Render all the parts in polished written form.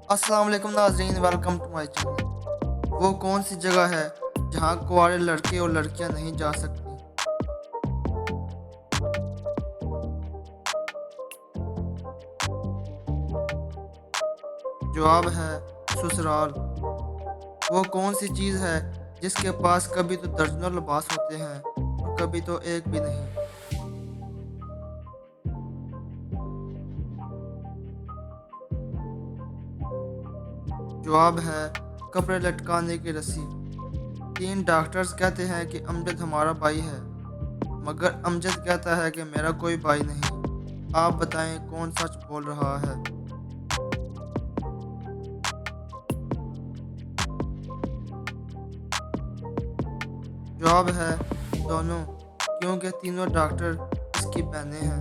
अस्सलाम वालेकुम नाज़रीन, वेलकम टू माय चैनल। वो कौन सी जगह है जहां कुंवारे लड़के और लड़कियां नहीं जा सकती? जवाब है ससुराल। वो कौन सी चीज़ है जिसके पास कभी तो दर्जनों लिबास होते हैं और कभी तो एक भी नहीं? जवाब है कपड़े लटकाने की रस्सी। तीन डॉक्टर्स कहते हैं कि अमजद हमारा भाई है, मगर अमजद कहता है कि मेरा कोई भाई नहीं। आप बताएं कौन सच बोल रहा है? जवाब है दोनों, क्योंकि तीनों डॉक्टर इसकी बहनें हैं।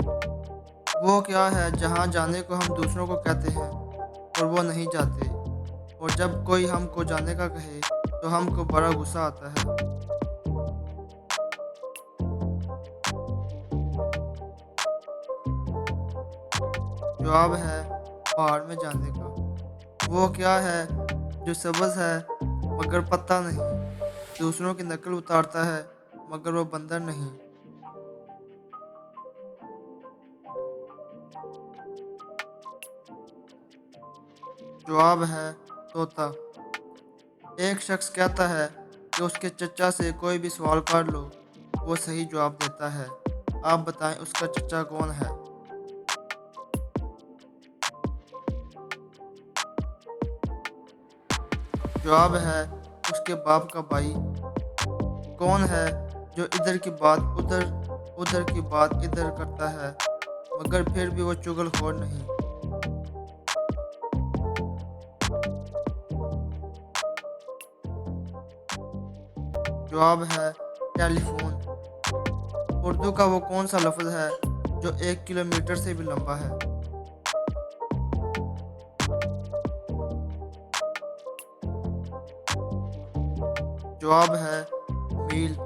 वो क्या है जहाँ जाने को हम दूसरों को कहते हैं और वो नहीं जाते, और जब कोई हमको जाने का कहे तो हमको बड़ा गुस्सा आता है? जवाब है पहाड़ में जाने का। वो क्या है जो सब्ज़ है मगर पत्ता नहीं, दूसरों की नकल उतारता है मगर वो बंदर नहीं? जवाब है तोता। एक शख्स कहता है कि उसके चचा से कोई भी सवाल कर लो, वो सही जवाब देता है। आप बताएं उसका चचा कौन है? जवाब है उसके बाप का भाई। कौन है जो इधर की बात उधर, उधर की बात इधर करता है, मगर फिर भी वो चुगलखोर नहीं? जवाब है टेलीफोन। उर्दू का वो कौन सा लफ्ज़ है जो 1 किलोमीटर से भी लंबा है? जवाब है मील।